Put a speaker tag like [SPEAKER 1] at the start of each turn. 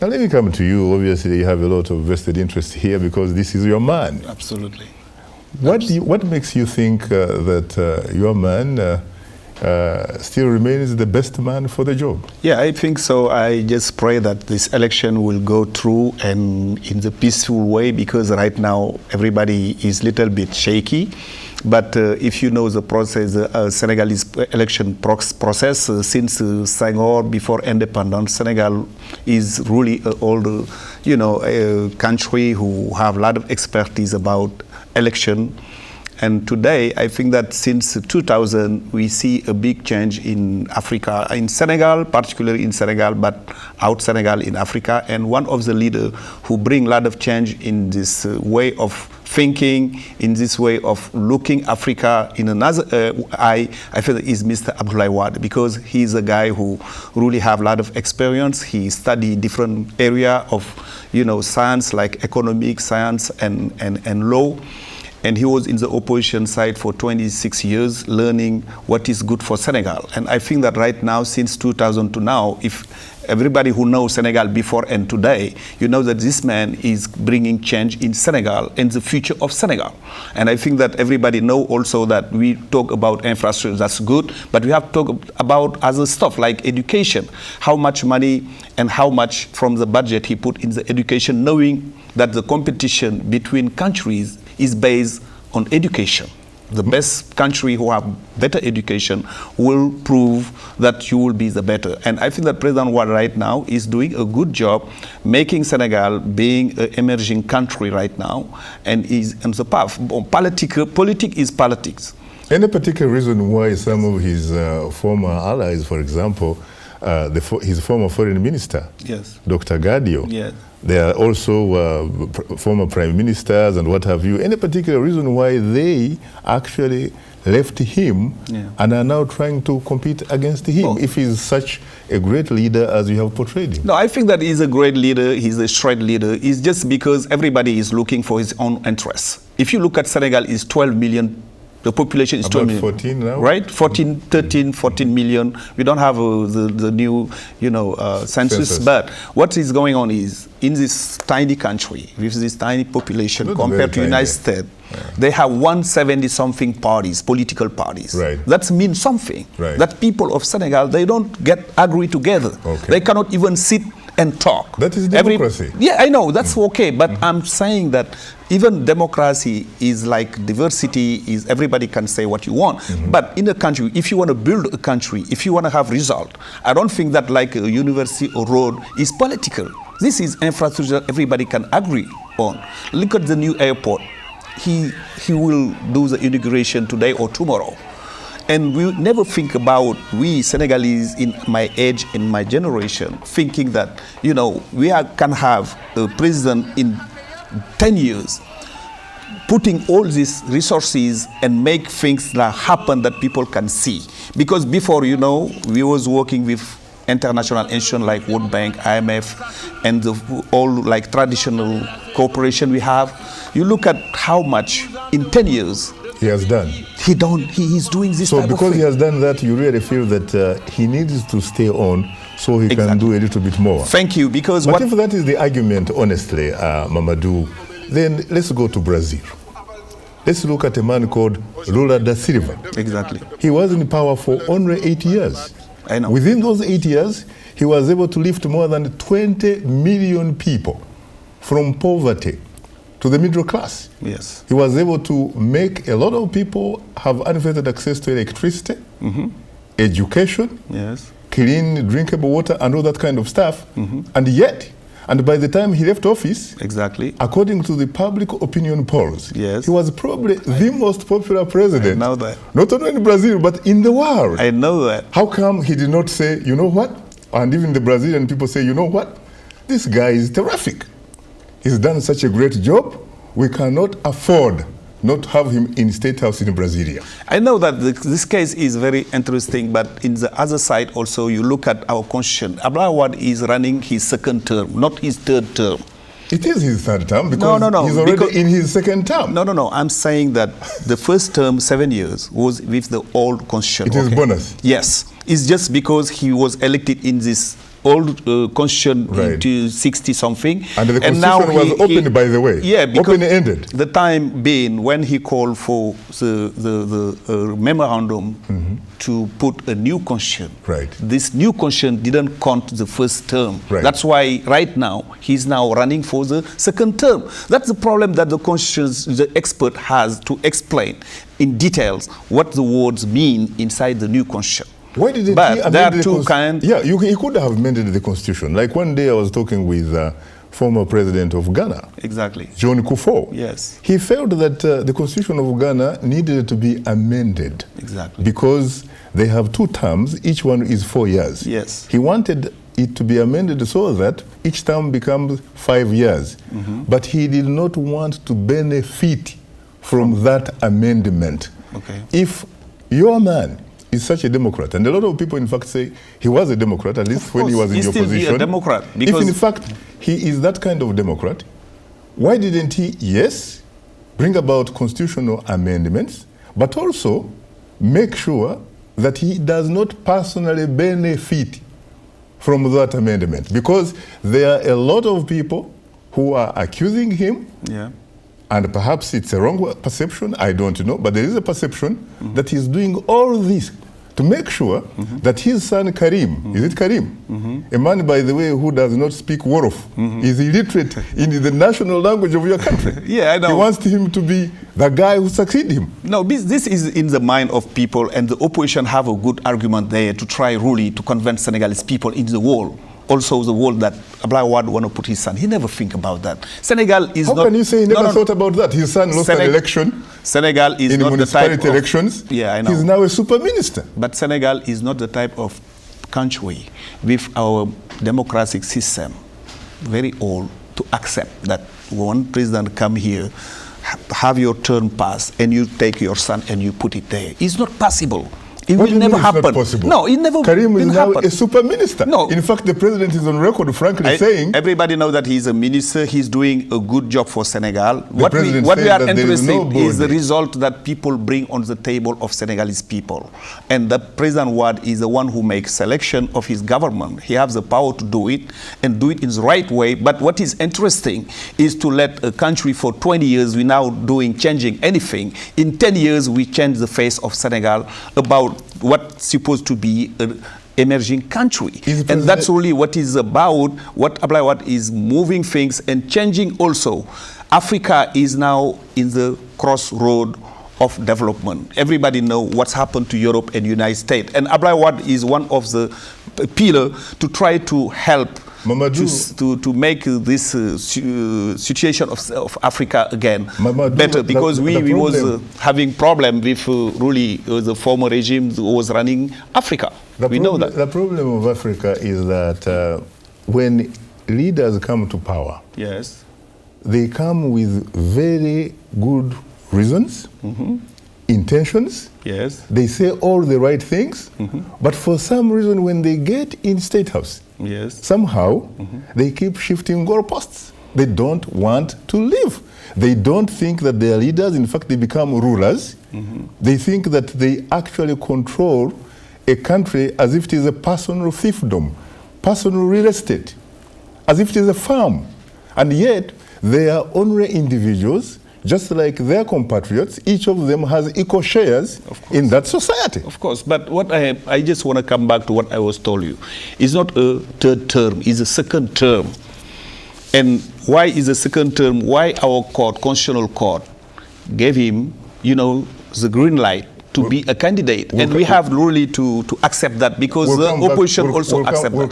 [SPEAKER 1] Now let me come to you. Obviously, you have a lot of vested interest here because this is your man.
[SPEAKER 2] Absolutely.
[SPEAKER 1] What makes you think that your man still remains the best man for the job?
[SPEAKER 2] Yeah, I think so. I just pray that this election will go through and in the peaceful way, because right now everybody is a little bit shaky. But if you know the process, Senegalese election process, since Senghor, before independence, Senegal is really an old, country who have a lot of expertise about election. And today, I think that since 2000, we see a big change in Africa, in Senegal, particularly in Senegal, but out Senegal in Africa. And one of the leaders who bring a lot of change in this way of thinking, in this way of looking Africa in another eye, I feel is Mr. Abdoulaye Wade, because he's a guy who really have a lot of experience. He studied different area of, science, like economic science and law. And he was in the opposition side for 26 years, learning what is good for Senegal. And I think that right now, since 2000 to now, if everybody who knows Senegal before and today, you know that this man is bringing change in Senegal and the future of Senegal. And I think that everybody know also that we talk about infrastructure, that's good, but we have to talk about other stuff like education, how much money and how much from the budget he put in the education, knowing that the competition between countries is based on education. The best country who have better education will prove that you will be the better. And I think that President Wade right now is doing a good job making Senegal being an emerging country right now and is on the path. Politics is politics.
[SPEAKER 1] Any particular reason why some of his former allies, for example, his former foreign minister,
[SPEAKER 2] yes,
[SPEAKER 1] Dr. Gadio,
[SPEAKER 2] yes,
[SPEAKER 1] they are also former prime ministers and what have you. Any particular reason why they actually left him and are now trying to compete against him if he's such a great leader as you have portrayed him?
[SPEAKER 2] No, I think that he's a great leader, he's a straight leader. It's just because everybody is looking for his own interests. If you look at Senegal, it's 12 million. The population is
[SPEAKER 1] about
[SPEAKER 2] 12 million.
[SPEAKER 1] 14 now?
[SPEAKER 2] Right? 14 million. We don't have the new, census. But what is going on is, in this tiny country, with this tiny population,
[SPEAKER 1] not
[SPEAKER 2] compared to the United States, they have 170-something parties, political parties.
[SPEAKER 1] Right.
[SPEAKER 2] That means something.
[SPEAKER 1] Right.
[SPEAKER 2] That people of Senegal, they don't agree together.
[SPEAKER 1] Okay.
[SPEAKER 2] They cannot even sit and talk.
[SPEAKER 1] That is democracy.
[SPEAKER 2] Yeah, I know, that's okay, but I'm saying that even democracy is like diversity, is everybody can say what you want. But in a country, if you want to build a country, if you want to have result, I don't think that like a university or road is political. This is infrastructure everybody can agree on. Look at the new airport. He will do the inauguration today or tomorrow. And we never think about, we Senegalese in my age, in my generation, thinking that, we can have a president in 10 years, putting all these resources and make things that happen that people can see. Because before, we was working with international institutions like World Bank, IMF, and all like traditional cooperation we have. You look at how much in 10 years,
[SPEAKER 1] he has done.
[SPEAKER 2] He is doing this
[SPEAKER 1] so
[SPEAKER 2] type of thing.
[SPEAKER 1] So because he has done that, you really feel that he needs to stay on so he can do a little bit more.
[SPEAKER 2] Thank you, because
[SPEAKER 1] but if that is the argument, honestly, Mamadou, then let's go to Brazil. Let's look at a man called Lula da Silva.
[SPEAKER 2] Exactly.
[SPEAKER 1] He was in power for only 8 years.
[SPEAKER 2] I know.
[SPEAKER 1] Within those 8 years, he was able to lift more than 20 million people from poverty to the middle class.
[SPEAKER 2] Yes.
[SPEAKER 1] He was able to make a lot of people have unfettered access to electricity, education,
[SPEAKER 2] yes,
[SPEAKER 1] clean, drinkable water, and all that kind of stuff. And by the time he left office,
[SPEAKER 2] exactly,
[SPEAKER 1] according to the public opinion polls,
[SPEAKER 2] yes,
[SPEAKER 1] he was probably the most popular president.
[SPEAKER 2] I know that.
[SPEAKER 1] Not only in Brazil, but in the world.
[SPEAKER 2] I know that.
[SPEAKER 1] How come he did not say, you know what? And even the Brazilian people say, you know what? This guy is terrific. He's done such a great job. We cannot afford not to have him in State House in Brasilia.
[SPEAKER 2] I know that this case is very interesting, but in the other side also, you look at our constitution. Abdoulaye Wade is running his second term, not his third term.
[SPEAKER 1] It is his third term because he's already in his second term.
[SPEAKER 2] No. I'm saying that the first term, 7 years, was with the old constitution.
[SPEAKER 1] It is bonus.
[SPEAKER 2] Yes. It's just because he was elected in this old constitution into 60-something.
[SPEAKER 1] And the constitution was open, by the way.
[SPEAKER 2] Yeah, because
[SPEAKER 1] open-ended.
[SPEAKER 2] The time being when he called for the memorandum to put a new constitution.
[SPEAKER 1] Right.
[SPEAKER 2] This new constitution didn't count the first term.
[SPEAKER 1] Right.
[SPEAKER 2] That's why right now he's now running for the second term. That's the problem that the expert has to explain in details what the words mean inside the new constitution.
[SPEAKER 1] Why didn't he amend the constitution? Yeah, he could have amended the constitution. Like one day I was talking with former president of Ghana.
[SPEAKER 2] Exactly.
[SPEAKER 1] John Kufuor.
[SPEAKER 2] Yes.
[SPEAKER 1] He felt that the constitution of Ghana needed to be amended.
[SPEAKER 2] Exactly.
[SPEAKER 1] Because they have 2 terms, each one is 4 years.
[SPEAKER 2] Yes.
[SPEAKER 1] He wanted it to be amended so that each term becomes 5 years. But he did not want to benefit from that amendment.
[SPEAKER 2] Okay.
[SPEAKER 1] If your man is such a Democrat, and a lot of people in fact say he was a Democrat, at least when he was in the opposition.
[SPEAKER 2] He's still a Democrat.
[SPEAKER 1] If in fact he is that kind of Democrat, why didn't he, yes, bring about constitutional amendments, but also make sure that he does not personally benefit from that amendment? Because there are a lot of people who are accusing him.
[SPEAKER 2] Yeah.
[SPEAKER 1] And perhaps it's a wrong perception, I don't know, but there is a perception that he's doing all this to make sure that his son Karim, is it Karim? A man, by the way, who does not speak Wolof, is illiterate in the national language of your country.
[SPEAKER 2] Yeah, I know.
[SPEAKER 1] He wants him to be the guy who succeeds him.
[SPEAKER 2] No, this is in the mind of people, and the opposition have a good argument there to try really to convince Senegalese people in the world. Also the world that Abdoulaye Wade want to put his son. He never think about that. Senegal is
[SPEAKER 1] not... How can you say he never thought about that? His son lost an election.
[SPEAKER 2] Senegal is not the type of...
[SPEAKER 1] elections.
[SPEAKER 2] Yeah, I know.
[SPEAKER 1] He's now a super minister.
[SPEAKER 2] But Senegal is not the type of country with our democratic system, very old, to accept that one president come here, have your term pass, and you take your son and you put it there. It's not possible. It will never happen.
[SPEAKER 1] Not possible?
[SPEAKER 2] No, it never
[SPEAKER 1] Karim is now
[SPEAKER 2] happen.
[SPEAKER 1] a super minister.
[SPEAKER 2] No.
[SPEAKER 1] In fact, the president is on record, frankly, saying...
[SPEAKER 2] Everybody knows that he's a minister. He's doing a good job for Senegal. What we are interested in is the result that people bring on the table of Senegalese people. And the President Wade is the one who makes selection of his government. He has the power to do it and do it in the right way. But what is interesting is to let a country for 20 years, we're now changing anything. In 10 years, we change the face of Senegal about what's supposed to be an emerging country. And that's really what is about, what Abdoulaye Wade is moving things and changing also. Africa is now in the crossroad of development. Everybody knows what's happened to Europe and United States. And Abdoulaye Wade is one of the pillars to try to help to make this situation of Africa again better, because we was having problem with really the former regime who was running Africa. We know that.
[SPEAKER 1] The problem of Africa is that when leaders come to power,
[SPEAKER 2] yes,
[SPEAKER 1] they come with very good reasons, intentions.
[SPEAKER 2] Yes.
[SPEAKER 1] They say all the right things, but for some reason when they get in State House,
[SPEAKER 2] yes,
[SPEAKER 1] somehow they keep shifting goalposts. They don't want to live. They don't think that they are leaders. In fact, they become rulers. They think that they actually control a country as if it is a personal fiefdom, personal real estate, as if it is a farm. And yet, they are only individuals, just like their compatriots. Each of them has equal shares in that society.
[SPEAKER 2] Of course, but what I just want to come back to what I was told you. It's not a third term, it's a second term. And why is a second term? Why our court, constitutional court, gave him, the green light to be a candidate? And we have really to accept that, because the opposition also accept that.